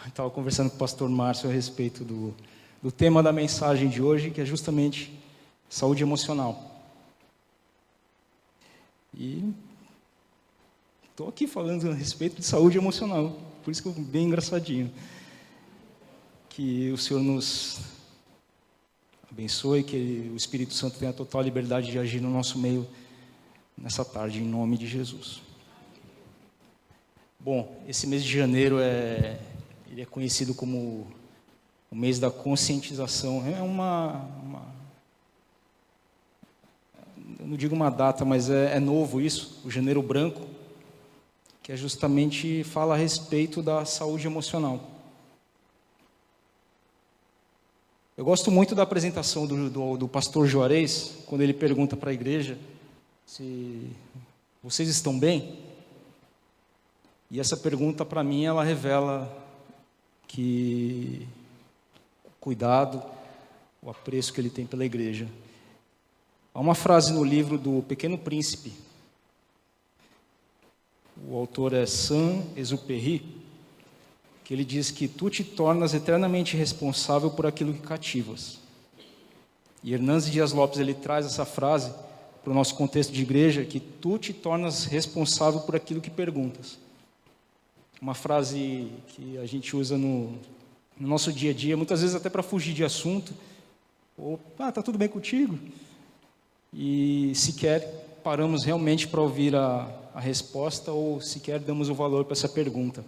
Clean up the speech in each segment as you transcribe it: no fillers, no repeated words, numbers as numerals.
estava conversando com o pastor Márcio a respeito do tema da mensagem de hoje, que é justamente saúde emocional. E estou aqui falando a respeito de saúde emocional, por isso que eu bem engraçadinho. Que o Senhor nos abençoe, que o Espírito Santo tenha total liberdade de agir no nosso meio nessa tarde, em nome de Jesus. Bom, esse mês de janeiro ele é conhecido como o mês da conscientização. É eu não digo uma data, mas é novo isso, o Janeiro Branco, que é justamente fala a respeito da saúde emocional. Eu gosto muito da apresentação do pastor Juarez, quando ele pergunta para a igreja se vocês estão bem. E essa pergunta, para mim, ela revela que o cuidado, o apreço que ele tem pela igreja. Há uma frase no livro do Pequeno Príncipe, o autor é Saint-Exupéry, que ele diz que tu te tornas eternamente responsável por aquilo que cativas. E Hernandes Dias Lopes, ele traz essa frase para o nosso contexto de igreja, que tu te tornas responsável por aquilo que perguntas. Uma frase que a gente usa no nosso dia a dia, muitas vezes até para fugir de assunto, ou, tá tudo bem contigo? E sequer paramos realmente para ouvir a resposta, ou sequer damos o valor para essa pergunta.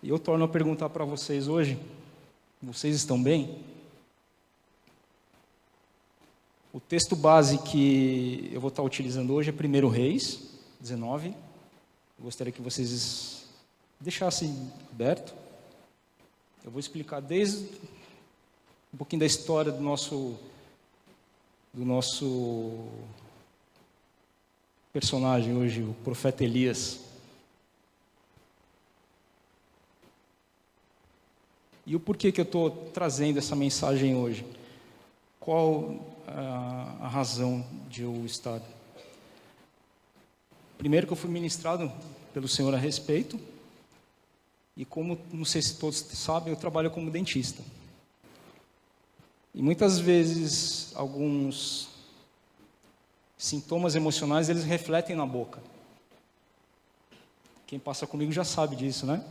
E eu torno a perguntar para vocês hoje, vocês estão bem? O texto base que eu vou estar utilizando hoje é 1 Reis 19. Eu gostaria que vocês deixassem aberto. Eu vou explicar desde um pouquinho da história do nosso personagem hoje, o profeta Elias. E o porquê que eu estou trazendo essa mensagem hoje? Qual a razão de eu estar? Primeiro que eu fui ministrado pelo Senhor a respeito, e como, não sei se todos sabem, eu trabalho como dentista. E muitas vezes, alguns sintomas emocionais, eles refletem na boca. Quem passa comigo já sabe disso, né?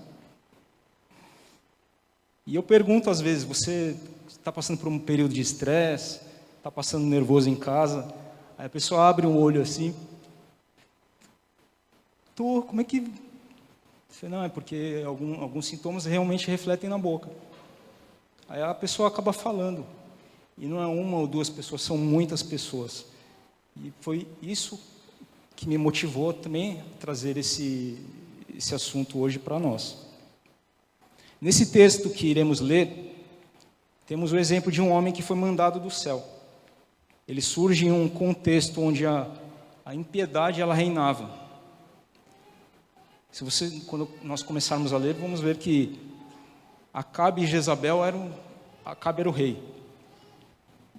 E eu pergunto às vezes, você está passando por um período de estresse, está passando nervoso em casa, aí a pessoa abre um olho assim, como é que... Não, é porque alguns sintomas realmente refletem na boca. Aí a pessoa acaba falando, e não é uma ou duas pessoas, são muitas pessoas. E foi isso que me motivou também a trazer esse assunto hoje para nós. Nesse texto que iremos ler, temos o exemplo de um homem que foi mandado do céu. Ele surge em um contexto onde a impiedade ela reinava. Quando nós começarmos a ler, vamos ver que Acabe e Jezabel Acabe era o rei.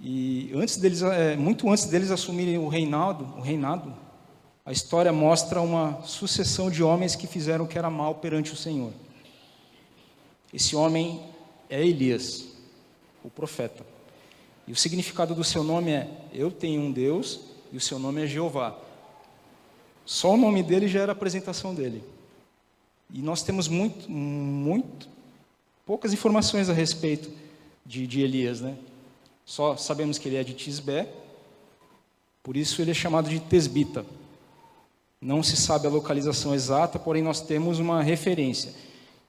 E muito antes deles assumirem o reinado, a história mostra uma sucessão de homens que fizeram o que era mal perante o Senhor. Esse homem é Elias, o profeta. E o significado do seu nome é: eu tenho um Deus e o seu nome é Jeová. Só o nome dele já era a apresentação dele. E nós temos muito poucas informações a respeito de Elias, né? Só sabemos que ele é de Tisbé, por isso ele é chamado de Tesbita. Não se sabe a localização exata, porém nós temos uma referência,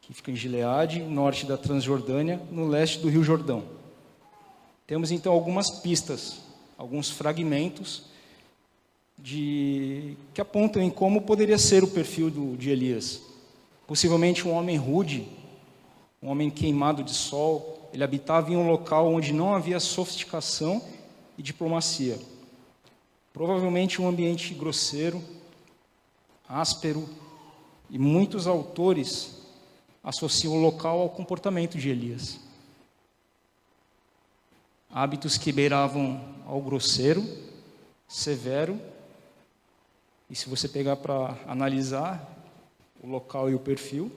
que fica em Gileade, norte da Transjordânia, no leste do Rio Jordão. Temos então algumas pistas, alguns fragmentos que apontam em como poderia ser o perfil de Elias. Possivelmente um homem rude, um homem queimado de sol. Ele habitava em um local onde não havia sofisticação e diplomacia. Provavelmente um ambiente grosseiro, áspero, e muitos autores associam o local ao comportamento de Elias. Hábitos que beiravam ao grosseiro, severo, e se você pegar para analisar o local e o perfil,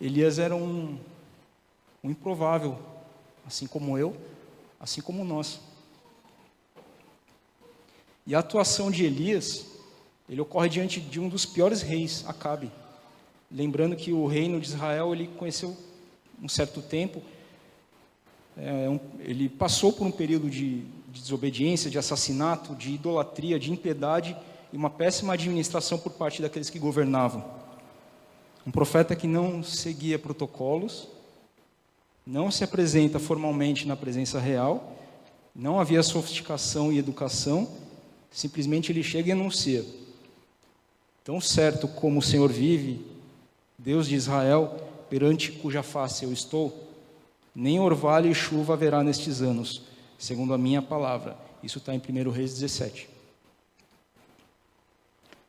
Elias era um improvável, assim como eu, assim como nós. E a atuação de Elias, ele ocorre diante de um dos piores reis, Acabe. Lembrando que o reino de Israel, ele conheceu um certo tempo, ele passou por um período de desobediência, de assassinato, de idolatria, de impiedade e uma péssima administração por parte daqueles que governavam. Um profeta que não seguia protocolos, não se apresenta formalmente na presença real, não havia sofisticação e educação, simplesmente ele chega e anuncia: tão certo como o Senhor vive, Deus de Israel, perante cuja face eu estou, nem orvalho e chuva haverá nestes anos, segundo a minha palavra. Isso está em 1 Reis 17.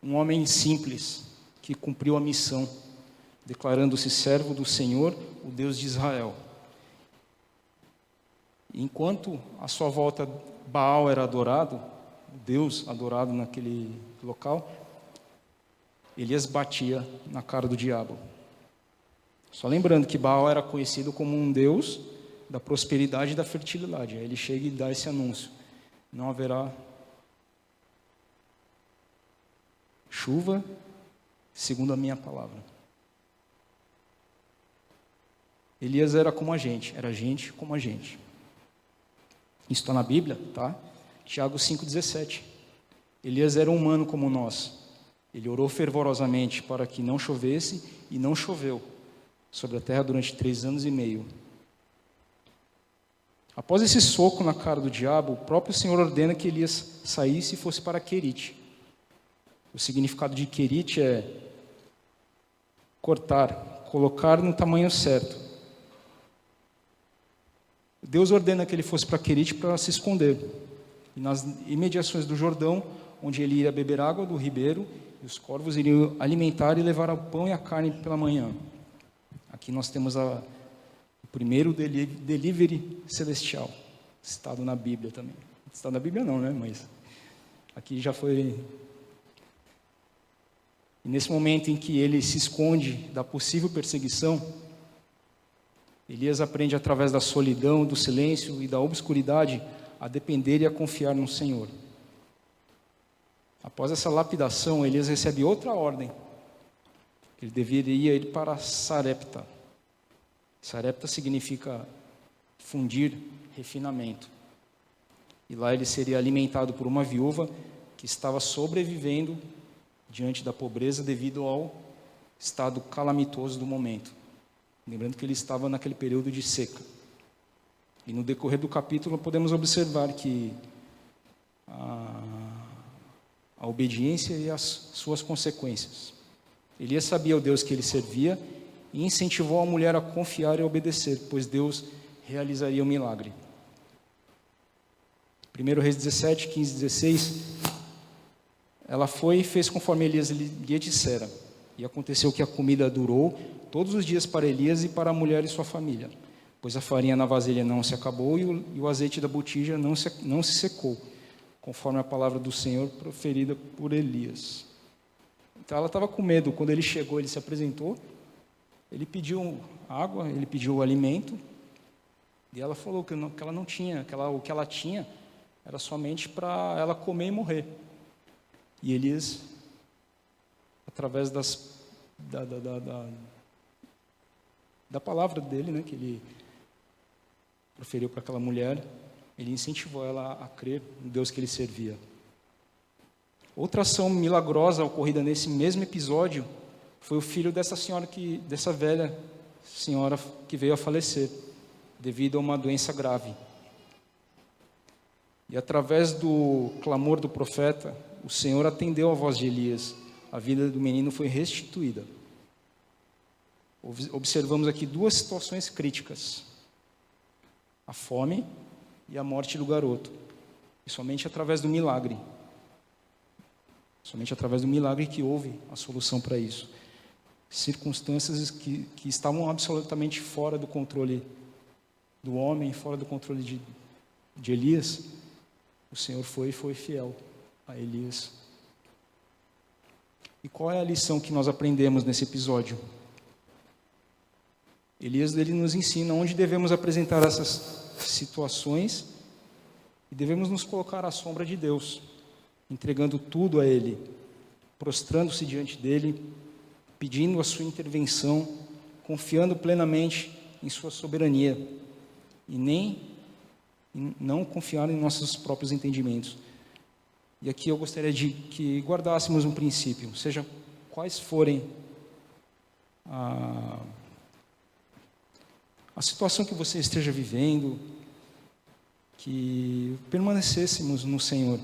Um homem simples, que cumpriu a missão, declarando-se servo do Senhor, o Deus de Israel. Enquanto à sua volta Baal era adorado, o Deus adorado naquele local, Elias batia na cara do diabo. Só lembrando que Baal era conhecido como um deus da prosperidade e da fertilidade. Aí ele chega e dá esse anúncio: não haverá chuva, segundo a minha palavra. Elias era como a gente, era gente como a gente. Isso está na Bíblia, tá? Tiago 5,17. Elias era humano como nós. Ele orou fervorosamente para que não chovesse, e não choveu sobre a terra durante 3 anos e meio. Após esse soco na cara do diabo, o próprio Senhor ordena que Elias saísse e fosse para Querite. O significado de Querite é cortar, colocar no tamanho certo. Deus ordena que ele fosse para Querite para se esconder. E nas imediações do Jordão, onde ele iria beber água do ribeiro, e os corvos iriam alimentar e levar o pão e a carne pela manhã. Aqui nós temos o primeiro delivery celestial, citado na Bíblia também. Citado na Bíblia não, né? Mas aqui já foi. E nesse momento em que ele se esconde da possível perseguição, Elias aprende através da solidão, do silêncio e da obscuridade a depender e a confiar no Senhor. Após essa lapidação, Elias recebe outra ordem. Ele deveria ir para Sarepta. Sarepta significa fundir, refinamento. E lá ele seria alimentado por uma viúva que estava sobrevivendo diante da pobreza devido ao estado calamitoso do momento. Lembrando que ele estava naquele período de seca. E no decorrer do capítulo podemos observar que a obediência e as suas consequências. Elias sabia o Deus que ele servia e incentivou a mulher a confiar e a obedecer, pois Deus realizaria o milagre. 1 Reis 17, 15 e 16, ela foi e fez conforme Elias lhe dissera. E aconteceu que a comida durou todos os dias para Elias e para a mulher e sua família, pois a farinha na vasilha não se acabou e o azeite da botija não se secou, conforme a palavra do Senhor proferida por Elias. Então ela estava com medo. Quando ele chegou, ele se apresentou, ele pediu água, ele pediu alimento, e ela falou que ela não tinha, o que ela tinha era somente para ela comer e morrer. E Elias, através da palavra dele, né, que ele proferiu para aquela mulher, ele incentivou ela a crer no Deus que ele servia. Outra ação milagrosa ocorrida nesse mesmo episódio foi o filho dessa velha senhora que veio a falecer devido a uma doença grave. E através do clamor do profeta, o Senhor atendeu a voz de Elias. A vida do menino foi restituída. Observamos aqui 2 situações críticas: a fome e a morte do garoto. E somente através do milagre. Somente através do milagre que houve a solução para isso. Circunstâncias que estavam absolutamente fora do controle do homem, fora do controle de Elias. O Senhor foi fiel a Elias. E qual é a lição que nós aprendemos nesse episódio? Elias ele nos ensina onde devemos apresentar essas situações e devemos nos colocar à sombra de Deus, entregando tudo a Ele, prostrando-se diante dEle, pedindo a sua intervenção, confiando plenamente em sua soberania e não confiar em nossos próprios entendimentos. E aqui eu gostaria de que guardássemos um princípio, seja quais forem a situação que você esteja vivendo, que permanecêssemos no Senhor.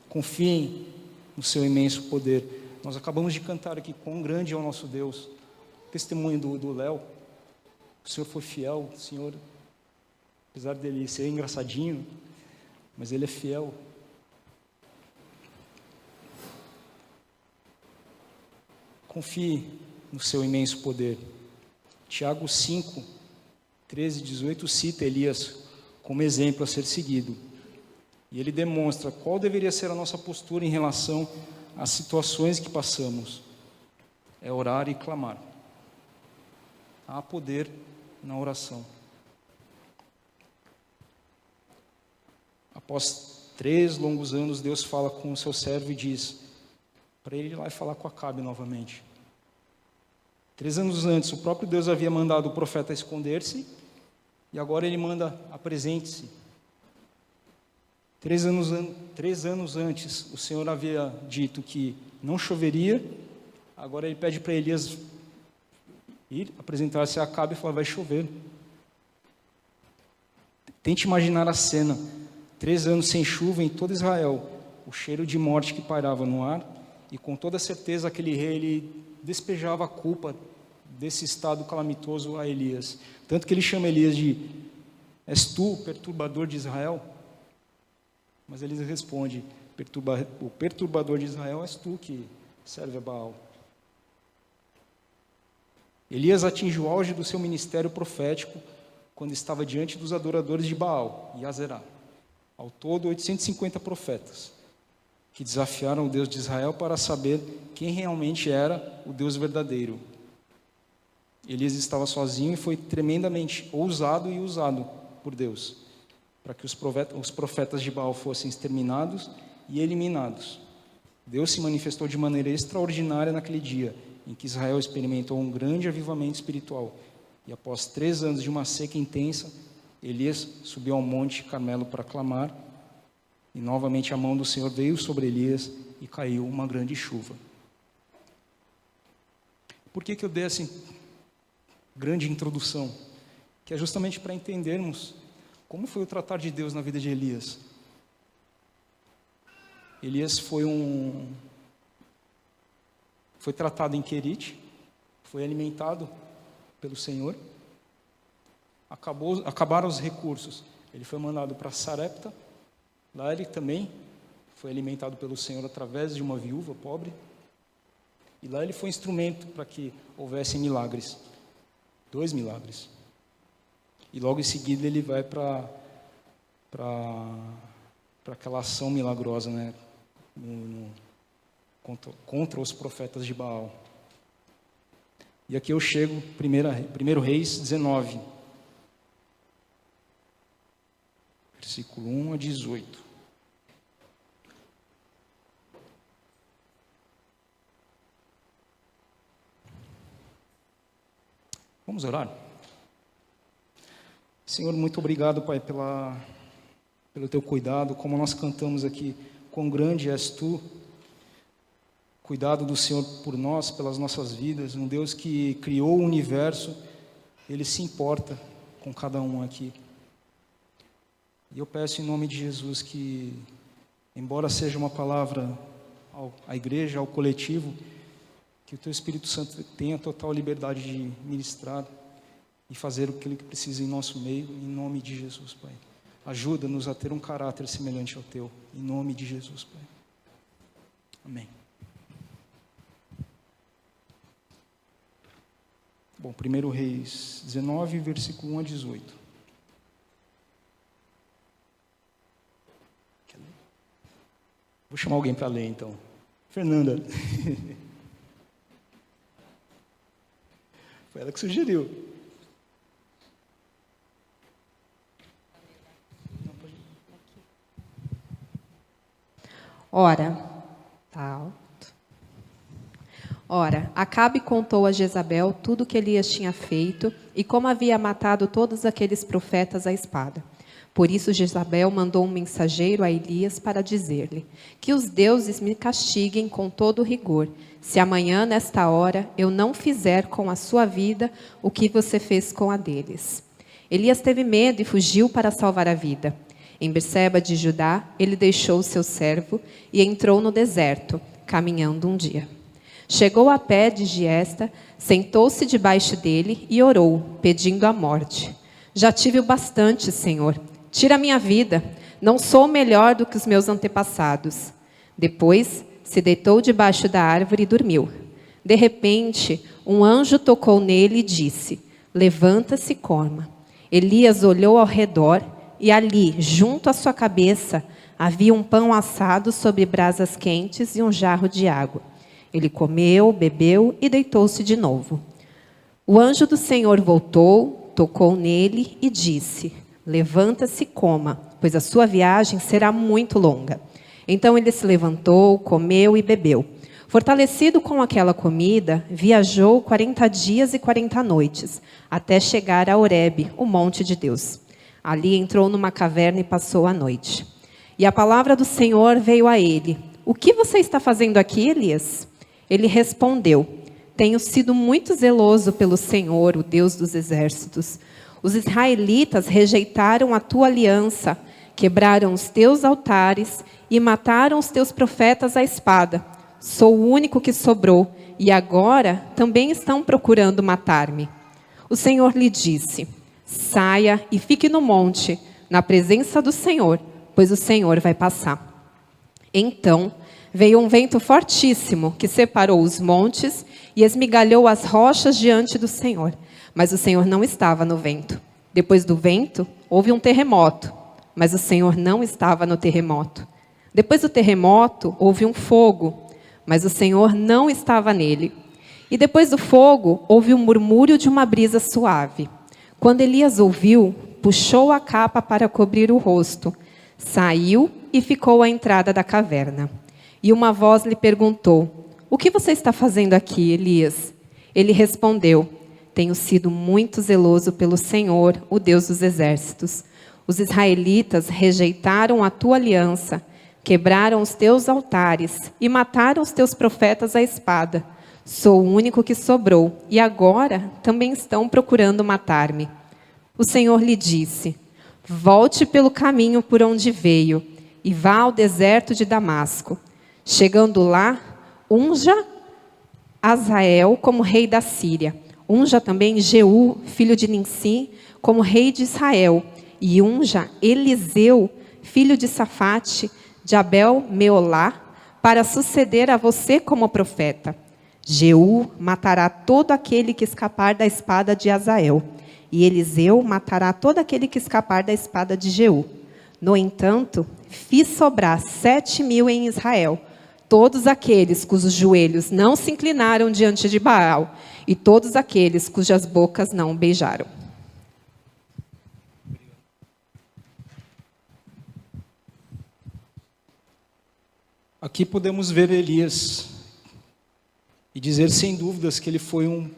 Confiem no seu imenso poder. Nós acabamos de cantar aqui quão grande é o nosso Deus. Testemunho do Léo. O Senhor foi fiel, o Senhor, apesar dele ser engraçadinho, mas ele é fiel. Confie no seu imenso poder. Tiago 5, 13 e 18 cita Elias como exemplo a ser seguido. E ele demonstra qual deveria ser a nossa postura em relação às situações que passamos. É orar e clamar. Há poder na oração. Após 3 longos anos, Deus fala com o seu servo e diz para ele ir lá e falar com Acabe novamente. 3 anos antes, o próprio Deus havia mandado o profeta esconder-se, e agora ele manda: apresente-se. 3 anos antes, o Senhor havia dito que não choveria, agora ele pede para Elias ir apresentar-se a Acabe e falar: vai chover. Tente imaginar a cena: 3 anos sem chuva em todo Israel, o cheiro de morte que pairava no ar, e com toda certeza aquele rei ele despejava a culpa desse estado calamitoso a Elias. Tanto que ele chama Elias de: és tu o perturbador de Israel? Mas ele responde: o perturbador de Israel és tu que serve a Baal. Elias atinge o auge do seu ministério profético quando estava diante dos adoradores de Baal e Azerá. Ao todo, 850 profetas que desafiaram o Deus de Israel para saber quem realmente era o Deus verdadeiro. Elias estava sozinho e foi tremendamente ousado e usado por Deus para que os profetas de Baal fossem exterminados e eliminados. Deus se manifestou de maneira extraordinária naquele dia em que Israel experimentou um grande avivamento espiritual. E após 3 anos de uma seca intensa, Elias subiu ao monte Carmelo para clamar, e novamente a mão do Senhor veio sobre Elias e caiu uma grande chuva. Por que eu dei essa grande introdução? Que é justamente para entendermos como foi o tratar de Deus na vida de Elias. Elias foi tratado em Querite, foi alimentado pelo Senhor, acabaram os recursos, ele foi mandado para Sarepta. Lá ele também foi alimentado pelo Senhor através de uma viúva pobre. E lá ele foi instrumento para que houvessem milagres. 2 milagres. E logo em seguida ele vai para aquela ação milagrosa, né? Contra os profetas de Baal. E aqui eu chego, 1 Reis 19. Versículo 1 a 18. Vamos orar? Senhor, muito obrigado, Pai, pelo Teu cuidado, como nós cantamos aqui, quão grande és Tu, cuidado do Senhor por nós, pelas nossas vidas, um Deus que criou o universo, Ele se importa com cada um aqui. E eu peço em nome de Jesus que, embora seja uma palavra à igreja, ao coletivo, que o Teu Espírito Santo tenha total liberdade de ministrar e fazer aquilo que precisa em nosso meio, em nome de Jesus, Pai. Ajuda-nos a ter um caráter semelhante ao Teu, em nome de Jesus, Pai. Amém. Bom, 1 Reis 19, versículo 1 a 18. Vou chamar alguém para ler, então. Fernanda. Foi ela que sugeriu. Ora, Acabe contou a Jezabel tudo o que Elias tinha feito e como havia matado todos aqueles profetas à espada. Por isso Jezabel mandou um mensageiro a Elias para dizer-lhe: que os deuses me castiguem com todo rigor, se amanhã, nesta hora, eu não fizer com a sua vida o que você fez com a deles. Elias teve medo e fugiu para salvar a vida. Em Berseba de Judá, ele deixou o seu servo e entrou no deserto, caminhando um dia. Chegou a pé de Giesta, sentou-se debaixo dele e orou, pedindo a morte. Já tive o bastante, Senhor. Tira a minha vida. Não sou melhor do que os meus antepassados. Depois, se deitou debaixo da árvore e dormiu. De repente, um anjo tocou nele e disse: levanta-se e coma. Elias olhou ao redor e ali, junto à sua cabeça, havia um pão assado sobre brasas quentes e um jarro de água. Ele comeu, bebeu e deitou-se de novo. O anjo do Senhor voltou, tocou nele e disse: levanta-se e coma, pois a sua viagem será muito longa. Então ele se levantou, comeu e bebeu. Fortalecido com aquela comida, viajou 40 dias e 40 noites, até chegar a Horebe, o monte de Deus. Ali entrou numa caverna e passou a noite. E a palavra do Senhor veio a ele: o que você está fazendo aqui, Elias? Ele respondeu: tenho sido muito zeloso pelo Senhor, o Deus dos exércitos. Os israelitas rejeitaram a tua aliança, quebraram os teus altares e mataram os teus profetas à espada. Sou o único que sobrou, e agora também estão procurando matar-me. O Senhor lhe disse: saia e fique no monte, na presença do Senhor, pois o Senhor vai passar. Então veio um vento fortíssimo que separou os montes e esmigalhou as rochas diante do Senhor. Mas o Senhor não estava no vento. Depois do vento, houve um terremoto, mas o Senhor não estava no terremoto. Depois do terremoto, houve um fogo, mas o Senhor não estava nele. E depois do fogo, houve um murmúrio de uma brisa suave. Quando Elias ouviu, puxou a capa para cobrir o rosto, saiu e ficou à entrada da caverna. E uma voz lhe perguntou: o que você está fazendo aqui, Elias? Ele respondeu: tenho sido muito zeloso pelo Senhor, o Deus dos exércitos. Os israelitas rejeitaram a tua aliança, quebraram os teus altares e mataram os teus profetas à espada. Sou o único que sobrou, e agora também estão procurando matar-me. O Senhor lhe disse: volte pelo caminho por onde veio, e vá ao deserto de Damasco. Chegando lá, unja Azael como rei da Síria. Unja também Jeú, filho de Nimsi, como rei de Israel. E unja Eliseu, filho de Safate, de Abel-Meolá, para suceder a você como profeta. Jeú matará todo aquele que escapar da espada de Azael, e Eliseu matará todo aquele que escapar da espada de Jeú. No entanto, fiz sobrar 7.000 em Israel, todos aqueles cujos joelhos não se inclinaram diante de Baal, e todos aqueles cujas bocas não beijaram. Aqui podemos ver Elias e dizer sem dúvidas que ele foi um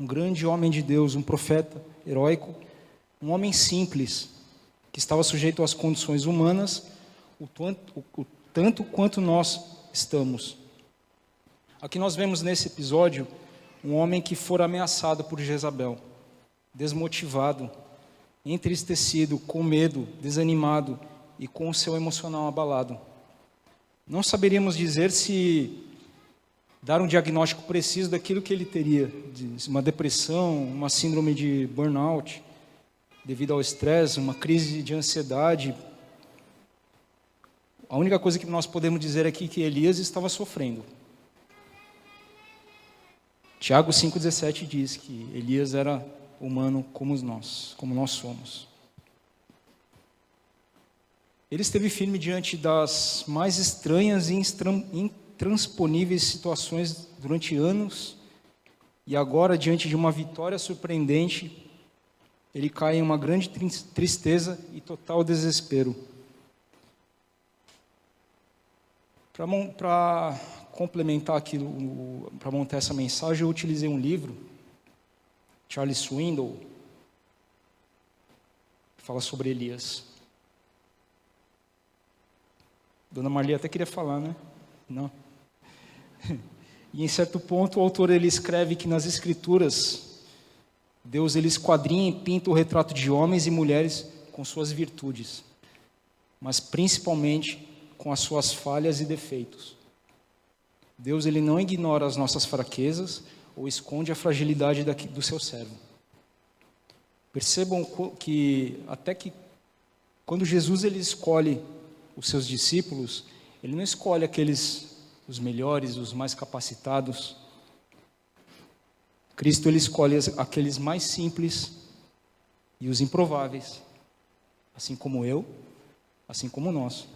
grande homem de Deus, um profeta heróico, um homem simples, que estava sujeito às condições humanas, o tanto quanto nós estamos. Aqui nós vemos nesse episódio um homem que fora ameaçado por Jezabel, desmotivado, entristecido, com medo, desanimado e com o seu emocional abalado. Não saberíamos dizer se dar um diagnóstico preciso daquilo que ele teria, de uma depressão, uma síndrome de burnout, devido ao estresse, uma crise de ansiedade. A única coisa que nós podemos dizer aqui é que Elias estava sofrendo. Tiago 5,17 diz que Elias era humano como nós somos. Ele esteve firme diante das mais estranhas e intransponíveis situações durante anos, e agora, diante de uma vitória surpreendente, ele cai em uma grande tristeza e total desespero. Para complementar aquilo, para montar essa mensagem, eu utilizei um livro, Charles Swindoll, que fala sobre Elias. Dona Marli até queria falar, né? Não. E em certo ponto o autor ele escreve que nas Escrituras Deus ele esquadrinha e pinta o retrato de homens e mulheres com suas virtudes, mas principalmente com as suas falhas e defeitos. Deus ele não ignora as nossas fraquezas ou esconde a fragilidade do seu servo. Percebam que até que quando Jesus ele escolhe os seus discípulos, ele não escolhe os melhores, os mais capacitados. Cristo ele escolhe aqueles mais simples e os improváveis, assim como eu, assim como nós.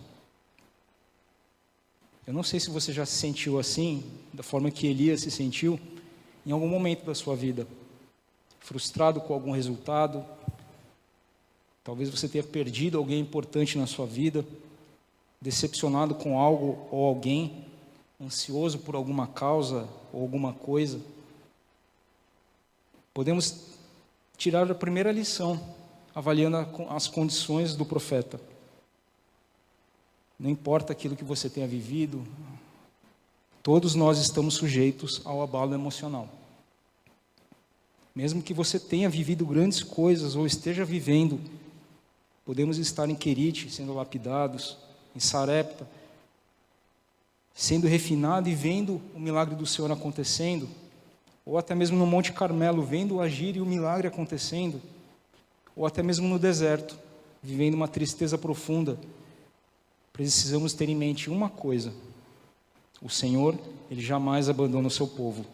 Eu não sei se você já se sentiu assim, da forma que Elias se sentiu, em algum momento da sua vida. Frustrado com algum resultado, talvez você tenha perdido alguém importante na sua vida, decepcionado com algo ou alguém, ansioso por alguma causa ou alguma coisa. Podemos tirar a primeira lição, avaliando as condições do profeta. Não importa aquilo que você tenha vivido, todos nós estamos sujeitos ao abalo emocional. Mesmo que você tenha vivido grandes coisas ou esteja vivendo, podemos estar em Querite, sendo lapidados, em Sarepta, sendo refinado e vendo o milagre do Senhor acontecendo, ou até mesmo no Monte Carmelo, vendo o agir e o milagre acontecendo, ou até mesmo no deserto, vivendo uma tristeza profunda. Precisamos ter em mente uma coisa: o Senhor, Ele jamais abandona o seu povo,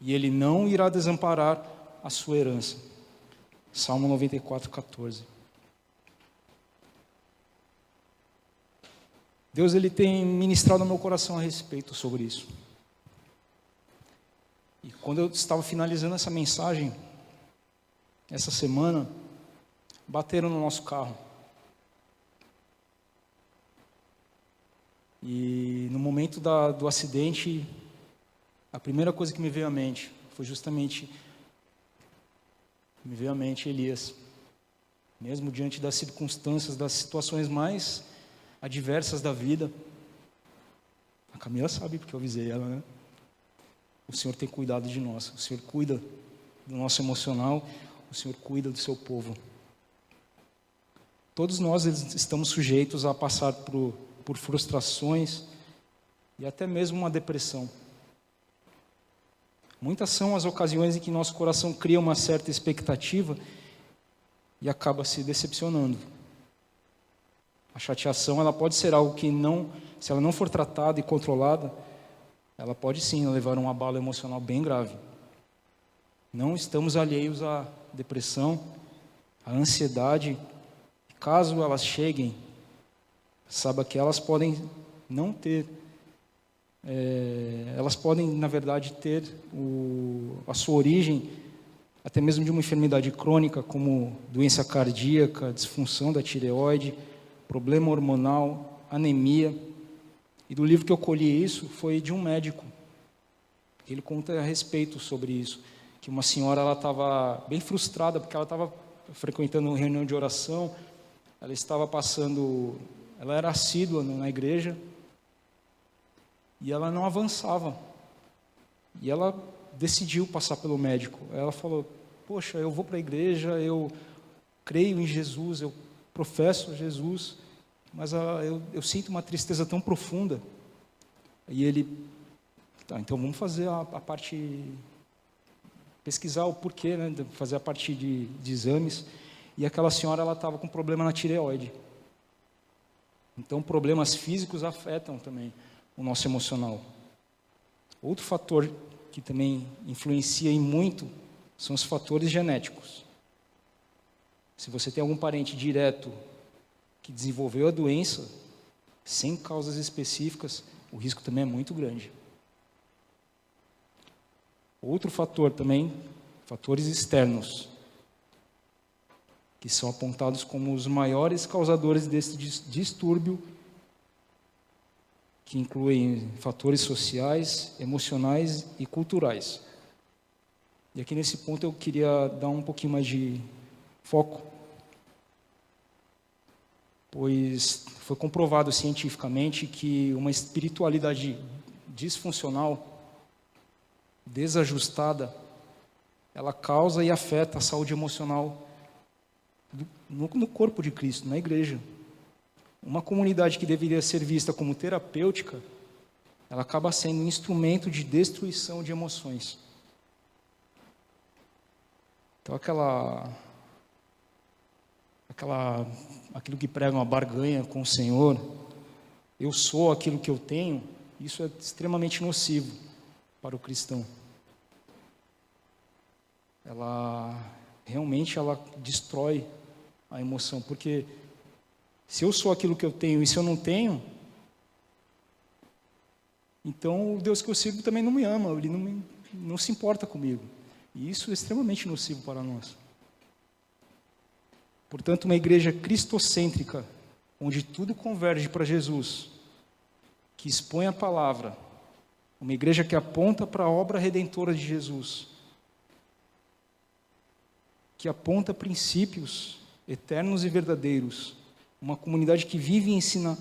e Ele não irá desamparar a sua herança. Salmo 94, 14. Deus ele tem ministrado no meu coração a respeito sobre isso. E quando eu estava finalizando essa mensagem, essa semana, bateram no nosso carro. E no momento do acidente, a primeira coisa que me veio à mente foi justamente Elias. Mesmo diante das circunstâncias, das situações mais adversas da vida, a Camila sabe porque eu avisei ela, né? O Senhor tem cuidado de nós, o Senhor cuida do nosso emocional, o Senhor cuida do seu povo. Todos nós estamos sujeitos a passar por frustrações e até mesmo uma depressão. Muitas são as ocasiões em que nosso coração cria uma certa expectativa e acaba se decepcionando. A chateação, ela pode ser algo que se ela não for tratada e controlada, ela pode sim levar a um abalo emocional bem grave. Não estamos alheios à depressão, à ansiedade. Caso elas cheguem, saiba que elas podem não ter, elas podem, na verdade, ter a sua origem até mesmo de uma enfermidade crônica, como doença cardíaca, disfunção da tireoide, problema hormonal, anemia. E do livro que eu colhi isso foi de um médico. Ele conta a respeito sobre isso, que uma senhora ela estava bem frustrada porque ela estava frequentando uma reunião de oração, ela era assídua na igreja e ela não avançava. E ela decidiu passar pelo médico. Ela falou: poxa, eu vou para a igreja, eu creio em Jesus, eu professo Jesus, mas eu sinto uma tristeza tão profunda. E ele, tá, então vamos fazer a parte, pesquisar o porquê, né, fazer a parte de exames. E aquela senhora, ela estava com problema na tireoide. Então, problemas físicos afetam também o nosso emocional. Outro fator que também influencia em muito são os fatores genéticos. Se você tem algum parente direto que desenvolveu a doença, sem causas específicas, o risco também é muito grande. Outro fator também, fatores externos, que são apontados como os maiores causadores desse distúrbio que incluem fatores sociais, emocionais e culturais. E aqui nesse ponto eu queria dar um pouquinho mais de foco, pois foi comprovado cientificamente que uma espiritualidade disfuncional, desajustada, ela causa e afeta a saúde emocional no corpo de Cristo, na igreja. Uma comunidade que deveria ser vista como terapêutica, ela acaba sendo um instrumento de destruição de emoções. Então aquilo que prega uma barganha com o Senhor, eu sou aquilo que eu tenho, isso é extremamente nocivo para o cristão. Ela destrói a emoção, porque se eu sou aquilo que eu tenho e se eu não tenho, então o Deus que eu sigo também não me ama, ele não se importa comigo. E isso é extremamente nocivo para nós. Portanto, uma igreja cristocêntrica, onde tudo converge para Jesus, que expõe a palavra, uma igreja que aponta para a obra redentora de Jesus, que aponta princípios eternos e verdadeiros, uma comunidade que vive e ensina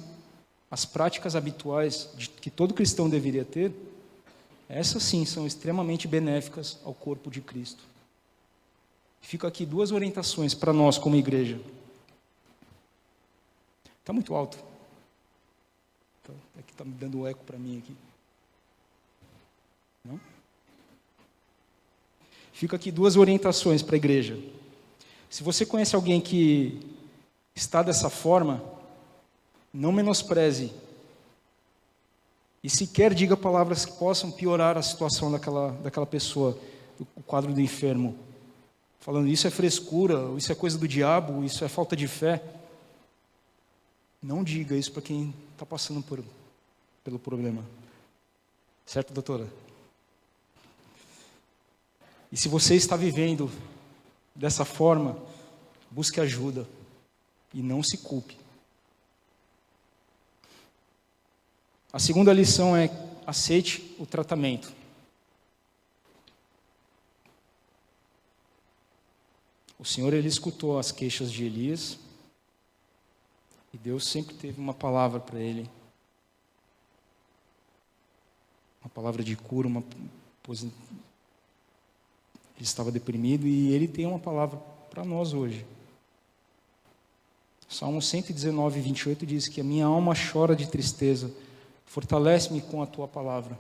as práticas habituais que todo cristão deveria ter, essas sim são extremamente benéficas ao corpo de Cristo. Fica aqui 2 orientações para nós como igreja. Está muito alto. É que está me dando um eco para mim aqui. Não? Fica aqui 2 orientações para a igreja. Se você conhece alguém que está dessa forma, não menospreze e sequer diga palavras que possam piorar a situação daquela pessoa, o quadro do enfermo, falando isso é frescura, isso é coisa do diabo, isso é falta de fé. Não diga isso para quem está passando pelo problema. Certo, doutora? E se você está vivendo dessa forma, busque ajuda e não se culpe. A segunda lição é: aceite o tratamento. O Senhor, ele escutou as queixas de Elias e Deus sempre teve uma palavra para ele. Uma palavra de cura, pois ele estava deprimido, e ele tem uma palavra para nós hoje. Salmo 119, 28 diz que a minha alma chora de tristeza, fortalece-me com a tua palavra.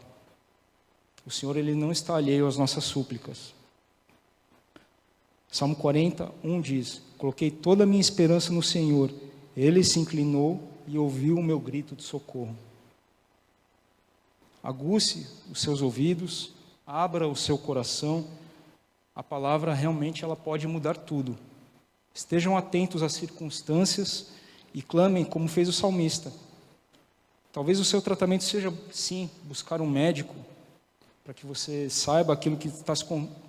O Senhor, ele não está alheio às nossas súplicas. Salmo 40, 1 diz: coloquei toda a minha esperança no Senhor, ele se inclinou e ouviu o meu grito de socorro. Aguce os seus ouvidos, abra o seu coração. A palavra realmente ela pode mudar tudo. Estejam atentos às circunstâncias e clamem como fez o salmista. Talvez o seu tratamento seja, sim, buscar um médico, para que você saiba aquilo que está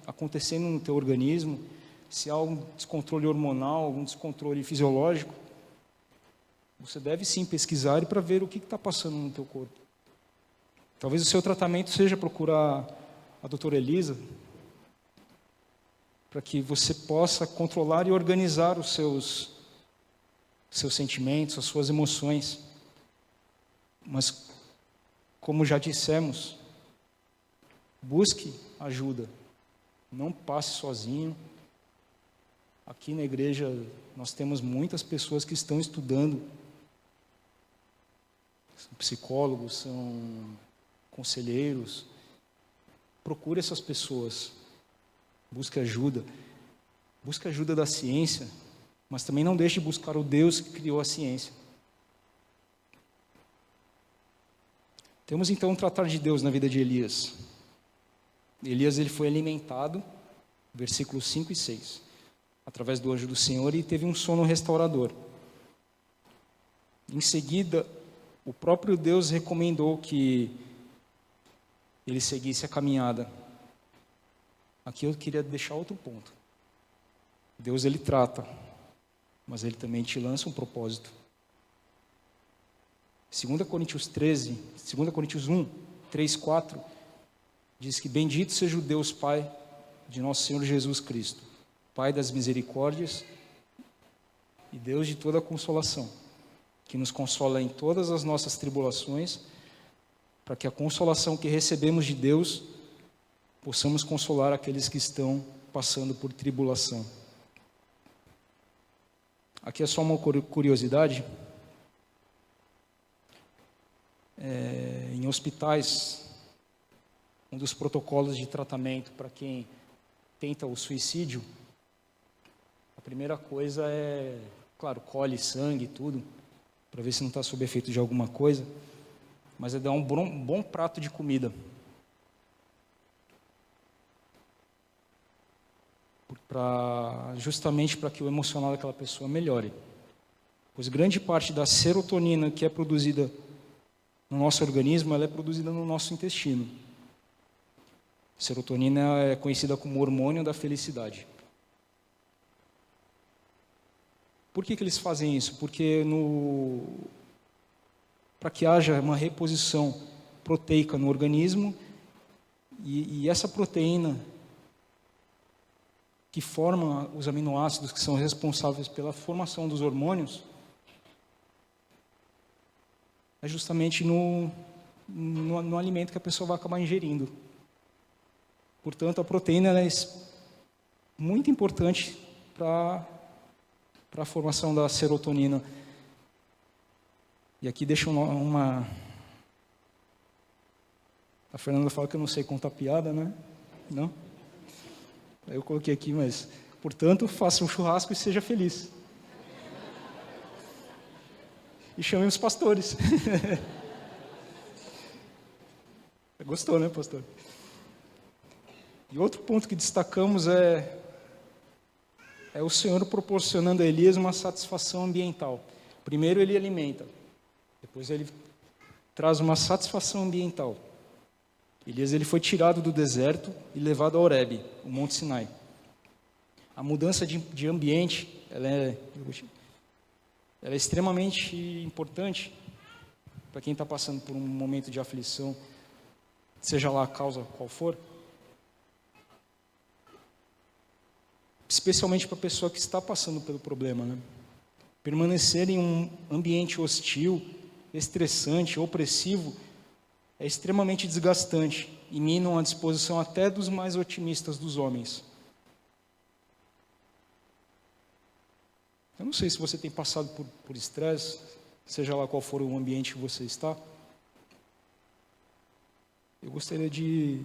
acontecendo no teu organismo, se há algum descontrole hormonal, algum descontrole fisiológico. Você deve sim pesquisar para ver o que está passando no teu corpo. Talvez o seu tratamento seja procurar a doutora Elisa, para que você possa controlar e organizar os seus sentimentos, as suas emoções. Mas, como já dissemos, busque ajuda. Não passe sozinho. Aqui na igreja nós temos muitas pessoas que estão estudando. São psicólogos, são conselheiros. Procure essas pessoas. Busque ajuda. Busque ajuda da ciência, mas também não deixe de buscar o Deus que criou a ciência. Temos então um tratar de Deus na vida de Elias. Elias ele foi alimentado, versículos 5 e 6, através do anjo do Senhor, e teve um sono restaurador. Em seguida, o próprio Deus recomendou que ele seguisse a caminhada. Aqui eu queria deixar outro ponto. Deus ele trata, mas ele também te lança um propósito. 2 Coríntios 13, 2 Coríntios 1, 3, 4, diz que bendito seja o Deus Pai de nosso Senhor Jesus Cristo, Pai das misericórdias e Deus de toda a consolação, que nos consola em todas as nossas tribulações, para que a consolação que recebemos de Deus possamos consolar aqueles que estão passando por tribulação. Aqui é só uma curiosidade. Em hospitais, um dos protocolos de tratamento para quem tenta o suicídio, a primeira coisa é, claro, colhe sangue e tudo, para ver se não está sob efeito de alguma coisa, mas é dar um bom prato de comida. Justamente para que o emocional daquela pessoa melhore. Pois grande parte da serotonina que é produzida no nosso organismo, ela é produzida no nosso intestino. Serotonina é conhecida como hormônio da felicidade. Por que eles fazem isso? Porque para que haja uma reposição proteica no organismo, e essa proteína que forma os aminoácidos que são responsáveis pela formação dos hormônios, é justamente no alimento que a pessoa vai acabar ingerindo. Portanto, a proteína é muito importante para a formação da serotonina. E aqui deixa uma... A Fernanda fala que eu não sei contar piada, né? Não? Eu coloquei aqui, mas... Portanto, faça um churrasco e seja feliz. E chamem os pastores. Gostou, né, pastor? E outro ponto que destacamos é o Senhor proporcionando a Elias uma satisfação ambiental. Primeiro ele alimenta, depois ele traz uma satisfação ambiental. Elias ele foi tirado do deserto e levado a Horebe, o Monte Sinai. A mudança de ambiente, ela é extremamente importante para quem está passando por um momento de aflição, seja lá a causa qual for. Especialmente para a pessoa que está passando pelo problema, né? Permanecer em um ambiente hostil, estressante, opressivo, é extremamente desgastante e minam a disposição até dos mais otimistas dos homens. Eu não sei se você tem passado por estresse, seja lá qual for o ambiente que você está. Eu gostaria de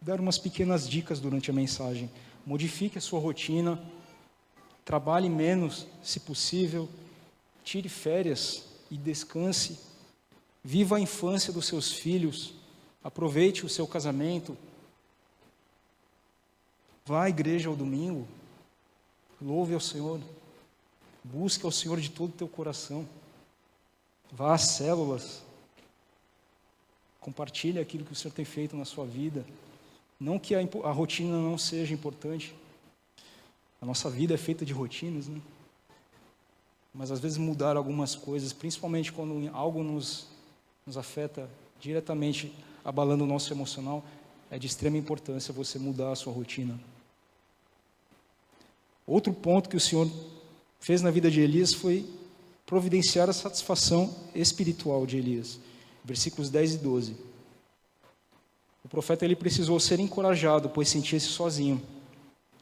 dar umas pequenas dicas durante a mensagem. Modifique a sua rotina, trabalhe menos, se possível, tire férias e descanse, viva a infância dos seus filhos, aproveite o seu casamento, vá à igreja ao domingo, louve ao Senhor, busque ao Senhor de todo o teu coração, vá às células, compartilhe aquilo que o Senhor tem feito na sua vida. Não que a rotina não seja importante, a nossa vida é feita de rotinas, né? Mas às vezes mudar algumas coisas, principalmente quando algo nos afeta diretamente, abalando o nosso emocional, é de extrema importância você mudar a sua rotina. Outro ponto que o Senhor fez na vida de Elias foi providenciar a satisfação espiritual de Elias. Versículos 10 e 12. O profeta ele precisou ser encorajado, pois sentia-se sozinho.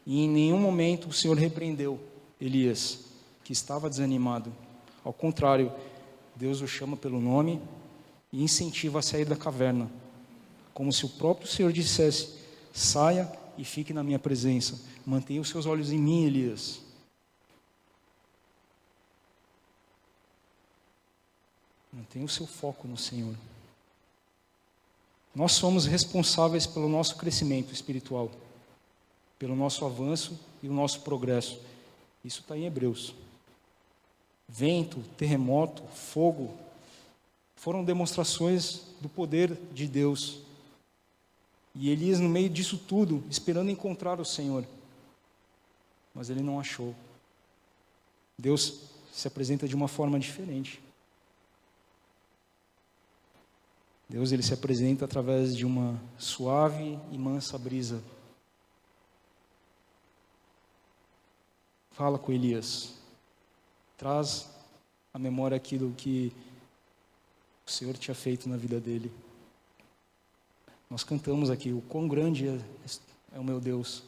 E em nenhum momento o Senhor repreendeu Elias, que estava desanimado. Ao contrário, Deus o chama pelo nome e incentiva a sair da caverna, como se o próprio Senhor dissesse: saia e fique na minha presença. Mantenha os seus olhos em mim, Elias. Mantenha o seu foco no Senhor. Nós somos responsáveis pelo nosso crescimento espiritual, pelo nosso avanço e o nosso progresso. Isso está em Hebreus. Vento, terremoto, fogo, foram demonstrações do poder de Deus. E Elias, no meio disso tudo, esperando encontrar o Senhor, mas ele não achou. Deus se apresenta de uma forma diferente. Deus, ele se apresenta através de uma suave e mansa brisa. Fala com Elias. Traz à memória aquilo que o Senhor tinha feito na vida dele. Nós cantamos aqui, o quão grande é o meu Deus.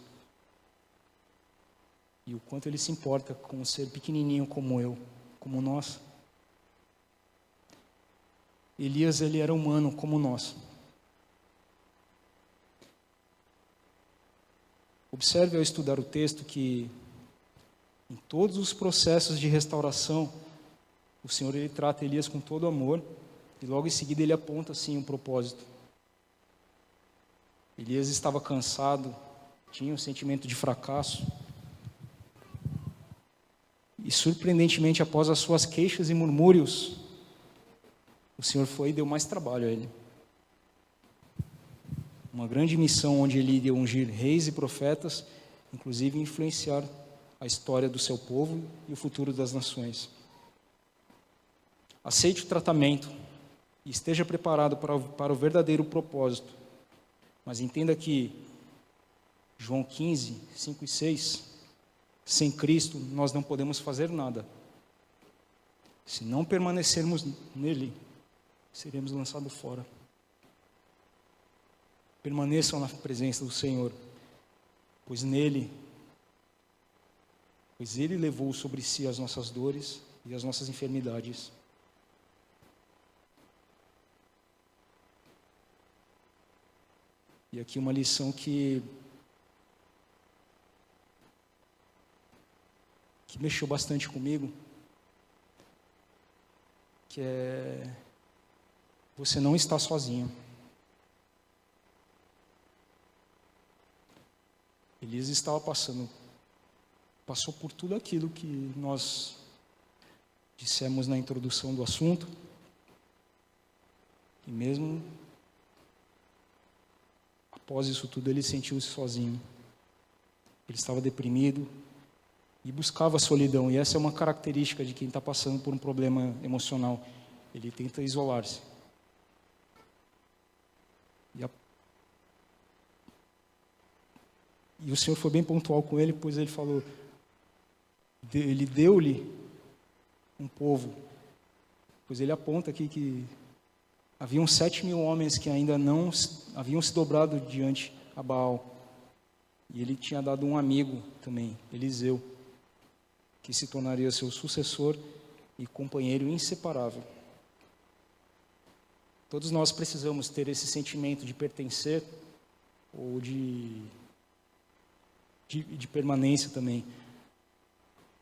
E o quanto Ele se importa com um ser pequenininho como eu, como nós. Elias, ele era humano como nós. Observe ao estudar o texto que em todos os processos de restauração, o Senhor, ele trata Elias com todo amor e logo em seguida ele aponta assim um propósito. Elias estava cansado, tinha um sentimento de fracasso. E surpreendentemente, após as suas queixas e murmúrios, o Senhor foi e deu mais trabalho a ele. Uma grande missão onde ele iria ungir reis e profetas, inclusive influenciar a história do seu povo e o futuro das nações. Aceite o tratamento e esteja preparado para o verdadeiro propósito. Mas entenda que João 15, 5 e 6, sem Cristo nós não podemos fazer nada. Se não permanecermos nele, seremos lançados fora. Permaneçam na presença do Senhor, pois Ele levou sobre si as nossas dores e as nossas enfermidades. E aqui uma lição que mexeu bastante comigo, que é: você não está sozinho. Elias estava passou por tudo aquilo que nós dissemos na introdução do assunto, e mesmo após isso tudo ele sentiu-se sozinho. Ele estava deprimido e buscava a solidão, e essa é uma característica de quem está passando por um problema emocional. Ele tenta isolar-se. E o Senhor foi bem pontual com ele, pois ele falou, ele deu-lhe um povo, pois ele aponta aqui que haviam 7.000 homens que ainda não haviam se dobrado diante a Baal, e ele tinha dado um amigo também, Eliseu, que se tornaria seu sucessor e companheiro inseparável. Todos nós precisamos ter esse sentimento de pertencer ou de permanência também,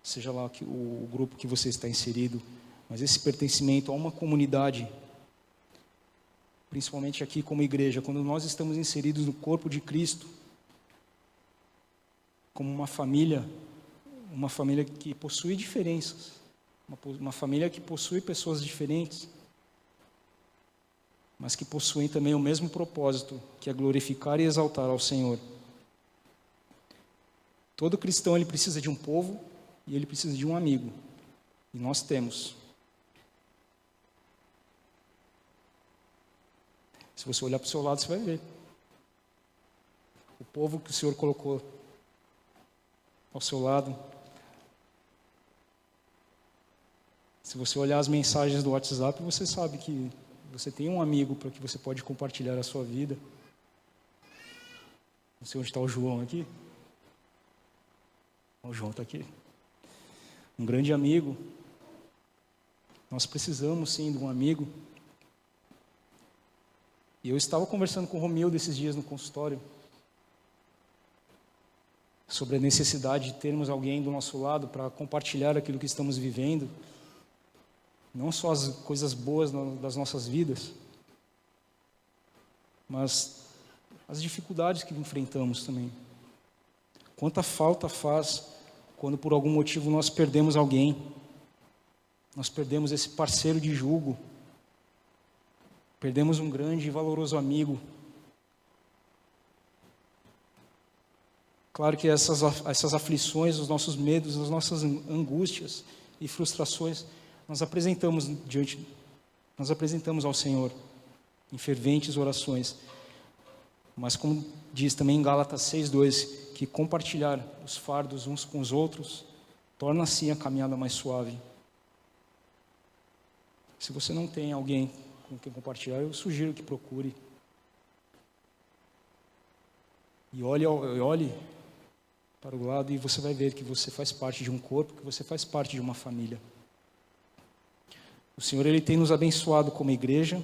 seja lá o grupo que você está inserido, mas esse pertencimento a uma comunidade, principalmente aqui como igreja, quando nós estamos inseridos no corpo de Cristo, como uma família que possui diferenças, uma família que possui pessoas diferentes, mas que possuem também o mesmo propósito, que é glorificar e exaltar ao Senhor. Todo cristão, ele precisa de um povo e ele precisa de um amigo. E nós temos. Se você olhar para o seu lado, você vai ver. O povo que o Senhor colocou ao seu lado. Se você olhar as mensagens do WhatsApp, você sabe que você tem um amigo para que você pode compartilhar a sua vida. Não sei onde está o João aqui. O João está aqui. Um grande amigo. Nós precisamos, sim, de um amigo. E eu estava conversando com o Romildo esses dias no consultório sobre a necessidade de termos alguém do nosso lado para compartilhar aquilo que estamos vivendo. Não só as coisas boas das nossas vidas, mas as dificuldades que enfrentamos também. Quanta falta faz quando por algum motivo nós perdemos alguém, nós perdemos esse parceiro de jugo, perdemos um grande e valoroso amigo. Claro que essas aflições, os nossos medos, as nossas angústias, e frustrações, nós apresentamos ao Senhor em ferventes orações. Mas como diz também em Gálatas 6:2, que compartilhar os fardos uns com os outros torna assim a caminhada mais suave. Se você não tem alguém com quem compartilhar, eu sugiro que procure. E olhe para o lado e você vai ver que você faz parte de um corpo, que você faz parte de uma família. O Senhor, Ele tem nos abençoado como igreja,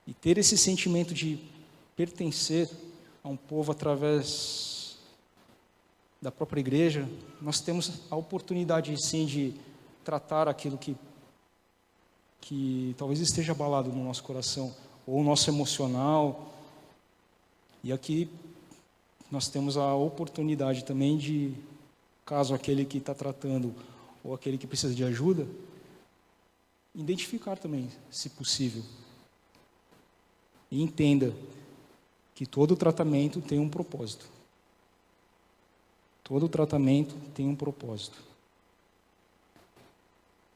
e ter esse sentimento de pertencer a um povo através da própria igreja, nós temos a oportunidade, sim, de tratar aquilo que talvez esteja abalado no nosso coração, ou o nosso emocional. E aqui nós temos a oportunidade também de, caso aquele que está tratando, ou aquele que precisa de ajuda, identificar também, se possível. E entenda que todo tratamento tem um propósito. Todo tratamento tem um propósito.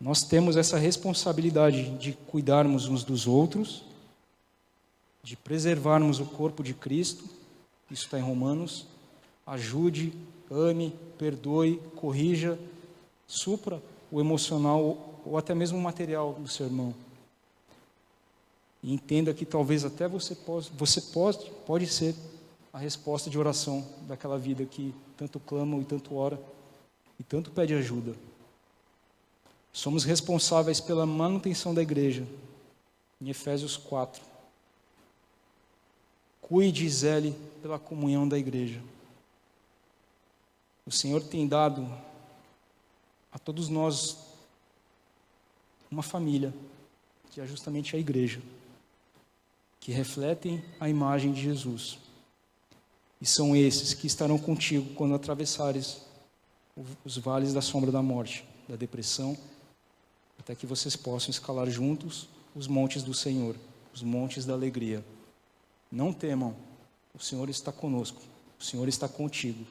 Nós temos essa responsabilidade de cuidarmos uns dos outros, de preservarmos o corpo de Cristo, isso está em Romanos. Ajude, ame, perdoe, corrija, supra o emocional ou até mesmo o material do seu irmão. E entenda que talvez até você pode ser a resposta de oração daquela vida que tanto clama e tanto ora e tanto pede ajuda. Somos responsáveis pela manutenção da igreja, em Efésios 4. Cuide e zele pela comunhão da igreja. O Senhor tem dado a todos nós uma família, que é justamente a igreja, que refletem a imagem de Jesus. E são esses que estarão contigo quando atravessares os vales da sombra da morte, da depressão, até que vocês possam escalar juntos os montes do Senhor, os montes da alegria. Não temam, o Senhor está conosco, o Senhor está contigo.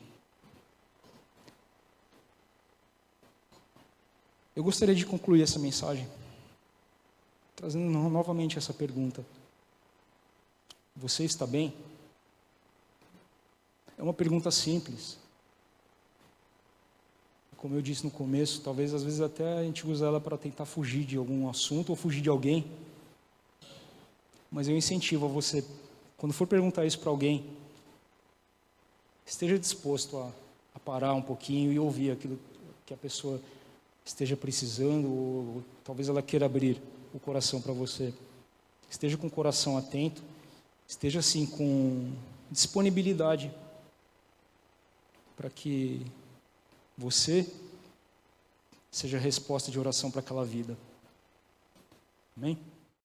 Eu gostaria de concluir essa mensagem trazendo novamente essa pergunta. Você está bem? É uma pergunta simples. Como eu disse no começo, talvez às vezes até a gente usa ela para tentar fugir de algum assunto ou fugir de alguém. Mas eu incentivo a você, quando for perguntar isso para alguém, esteja disposto a parar um pouquinho e ouvir aquilo que a pessoa esteja precisando, ou talvez ela queira abrir o coração para você. Esteja com o coração atento, esteja assim com disponibilidade para que você seja a resposta de oração para aquela vida. Amém?